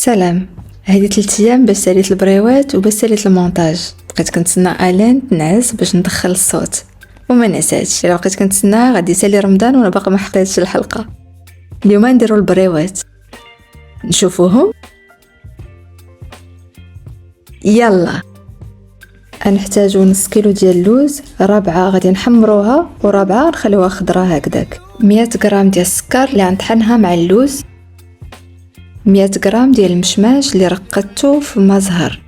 سلام. هذه 3 ايام باش ساليت البريوات وباش ساليت المونتاج. بقيت كنتسنى الين تنعس باش ندخل الصوت وما نساتش. الا بقيت كنتسنى غادي يسالي رمضان وانا باقا ما حطيتش الحلقه. اليوم نديروا البريوات نشوفوهم. يلا غنحتاجو نص كيلو ديال اللوز، ربعه غادي نحمروها وربعه نخليوها خضره هكذاك. 100 غرام ديال السكر اللي غنطحنها مع اللوز، 100 غرام ديال المشماش اللي رقدته في الماء زهر.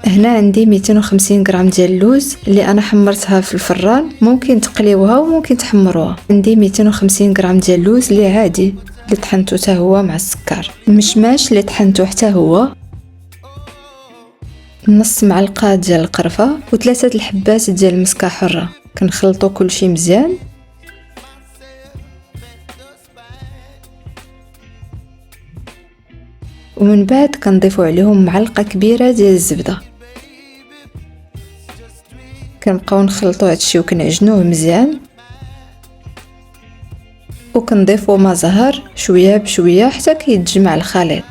هنا عندي 250 غرام ديال اللوز اللي انا حمرتها في الفران، ممكن تقليوها وممكن تحمروها. عندي 250 غرام ديال اللوز اللي عادي اللي طحنته حتى هو مع السكر. المشماش اللي طحنته حتى هو، نص معلقه ديال القرفه و3 الحبات ديال المسكه حره. كنخلطوا كلشي مزيان. ومن بعد كنضيفوا عليهم معلقه كبيره ديال الزبده. كنبقاو نخلطوا هادشي وكنعجنوه مزيان، وكنضيفوا ما زهر شويه بشويه حتى كيتجمع الخليط.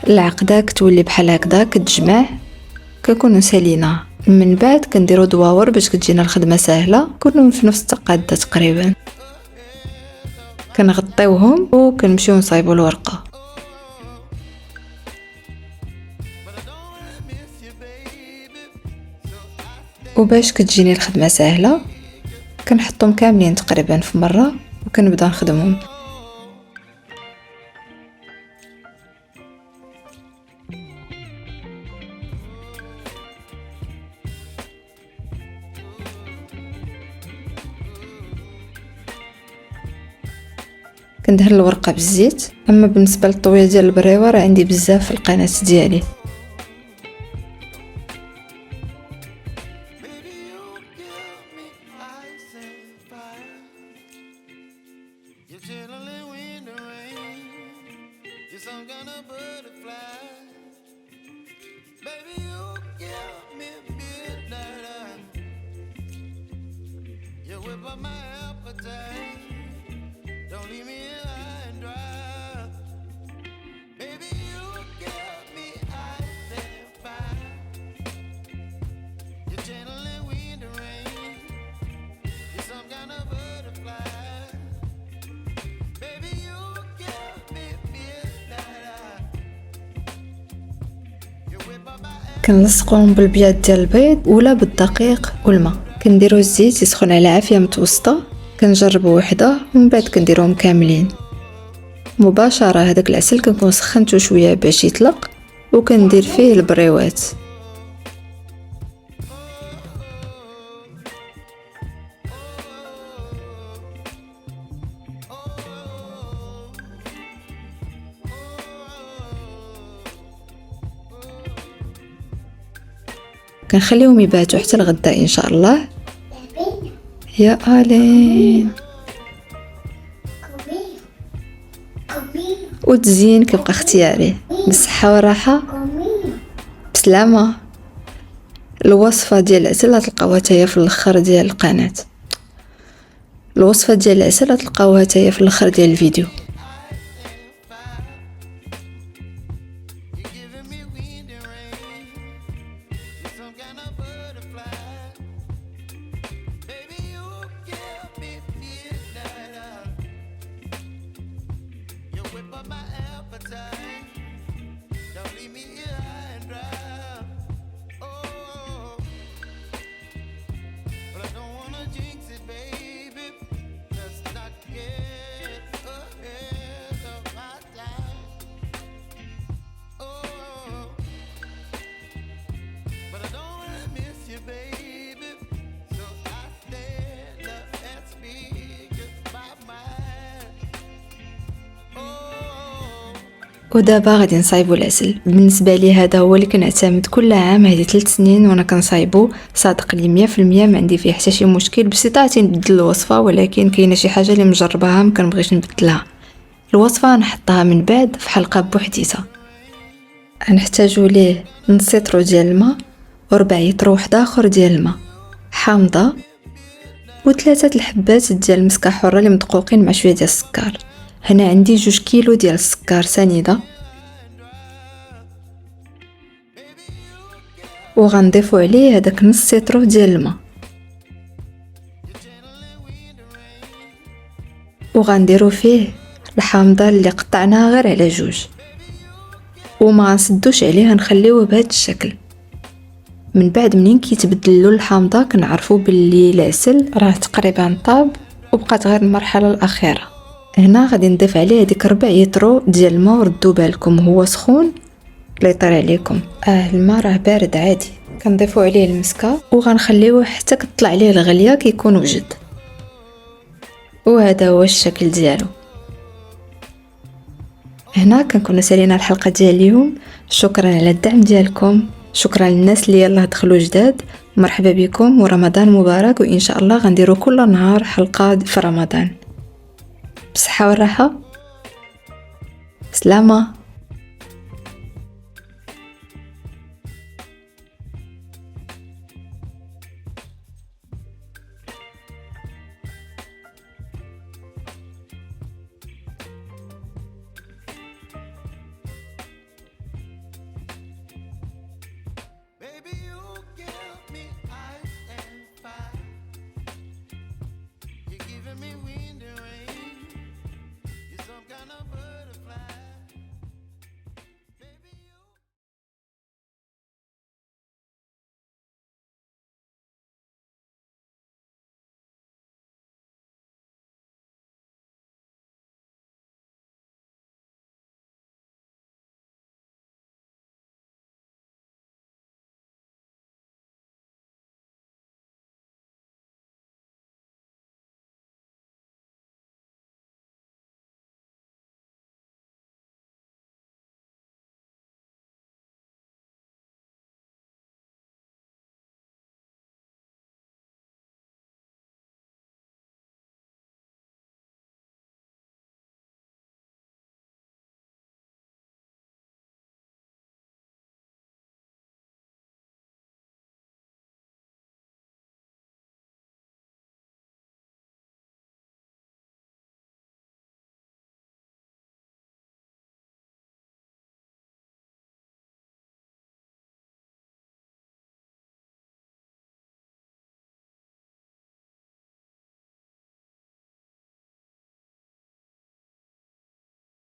العقده كتولي بحال هكذا كتجمع، كنكونوا سالينا. من بعد كنديروا دواور باش كتجينا الخدمه سهله، كلهم في نفس التقاده تقريبا. كنغطيوهم وكنمشيو نصايبوا الورقه. وباش كتجيني الخدمه سهله كنحطهم كاملين تقريبا في مره وكنبدا نخدمهم. كندهن الورقه بالزيت. اما بالنسبه للطويه ديال البريوه راه عندي بزاف في القناه ديالي. كنلصقوهم بالبياض ديال البيض ولا بالدقيق والماء. كنديروا الزيت يسخن على عافيه متوسطه، كنجربوا وحده ومن بعد كنديرهم كاملين مباشره. هذاك العسل كنكون سخنته شويه باش يطلق وكندير فيه البريوات. كنخليهم يباتوا حتى الغداء ان شاء الله. يا الين والتزيين كيبقى اختياري. بالصحه والراحه بسلامه. الوصفه ديال العسل غتلقاوها حتى هي في الاخر ديال القناه. الوصفه ديال العسل غتلقاوها حتى هي في الاخر ديال الفيديو. ودابا غادي نصايبو العسل. بالنسبه لي هذا هو اللي كنعتمد كل عام، هذه 3 سنين وانا كنصايبو، صادق لي 100% ما عندي فيه حتى شي مشكل. بسيطه نبدل الوصفه، ولكن كاينه شي حاجه اللي مجرباها ما كنبغيش نبدلها. الوصفه نحطها من بعد في حلقه بوحديتها. غنحتاجو ليه نص لتر ديال الماء، وربع لتر واحد اخر ديال الماء حامضه، وثلاثه الحبات ديال المسكه حره اللي مدقوقين مع شويه ديال السكر. هنا عندي 2 كيلو ديال السكر سنيده، وغنضيفو عليه هذاك نص لتر ديال الماء، وغنديرو فيه الحامضه اللي قطعناها غير على 2، وما غنسدوش عليه، غنخليوه بهذا الشكل. من بعد منين كيتبدل اللون الحامضه كنعرفوا باللي العسل راه تقريبا طاب، وبقات غير المرحله الاخيره. هنا غادي نضيف عليه هذيك 4 لتر ديال الماء، وردوا بالكم هو سخون لا يطير عليكم. الماء راه بارد عادي. كنضيفوا عليه المسكه وغنخليوه حتى كتطلع عليه الغليه كيكون وجد. وهذا هو الشكل ديالو. هنا كنكونوا سالينا الحلقه ديال اليوم. شكرا على الدعم ديالكم، شكرا للناس اللي يلاه دخلوا جداد، مرحبا بكم ورمضان مبارك. وان شاء الله غنديروا كل نهار حلقه في رمضان. بصحه والراحه، سلامه.